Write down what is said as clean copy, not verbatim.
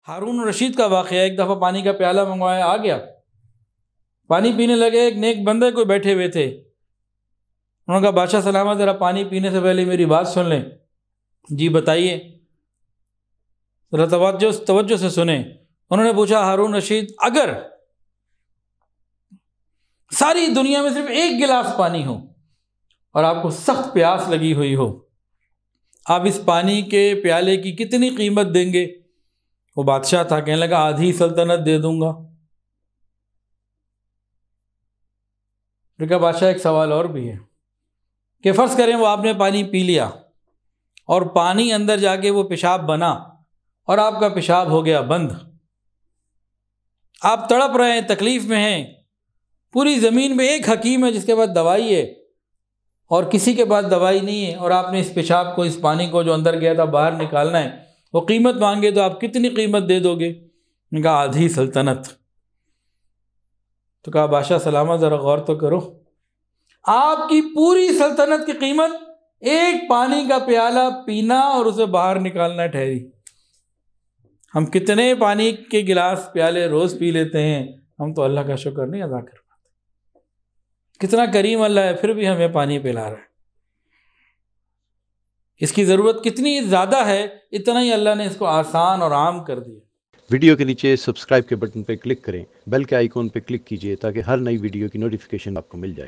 ہارون رشید کا واقعہ، ایک دفعہ پانی کا پیالہ منگوایا، آ گیا، پانی پینے لگے، ایک نیک بندے کوئی بیٹھے ہوئے تھے، انہوں نے کہا بادشاہ سلامت، ذرا پانی پینے سے پہلے میری بات سن لیں۔ جی بتائیے، ذرا توجہ سے سنیں۔ انہوں نے پوچھا ہارون رشید، اگر ساری دنیا میں صرف ایک گلاس پانی ہو اور آپ کو سخت پیاس لگی ہوئی ہو، آپ اس پانی کے پیالے کی کتنی قیمت دیں گے؟ وہ بادشاہ تھا، کہنے لگا آدھی سلطنت دے دوں گا۔ پھر کہا بادشاہ ایک سوال اور بھی ہے کہ فرض کریں وہ آپ نے پانی پی لیا اور پانی اندر جا کے وہ پیشاب بنا اور آپ کا پیشاب ہو گیا بند، آپ تڑپ رہے ہیں، تکلیف میں ہیں، پوری زمین میں ایک حکیم ہے جس کے پاس دوائی ہے اور کسی کے پاس دوائی نہیں ہے، اور آپ نے اس پیشاب کو، اس پانی کو جو اندر گیا تھا باہر نکالنا ہے، وہ قیمت مانگے تو آپ کتنی قیمت دے دو گے؟ نے کہا آدھی سلطنت۔ تو کہا بادشاہ سلامت ذرا غور تو کرو، آپ کی پوری سلطنت کی قیمت ایک پانی کا پیالہ پینا اور اسے باہر نکالنا ٹھہری۔ ہم کتنے پانی کے گلاس پیالے روز پی لیتے ہیں، ہم تو اللہ کا شکر نہیں ادا کر پاتے۔ کتنا کریم اللہ ہے، پھر بھی ہمیں پانی پلا رہا ہے۔ اس کی ضرورت کتنی زیادہ ہے، اتنا ہی اللہ نے اس کو آسان اور عام کر دیا۔ ویڈیو کے نیچے سبسکرائب کے بٹن پہ کلک کریں، بیل کے آئیکن پہ کلک کیجئے تاکہ ہر نئی ویڈیو کی نوٹیفیکیشن آپ کو مل جائے۔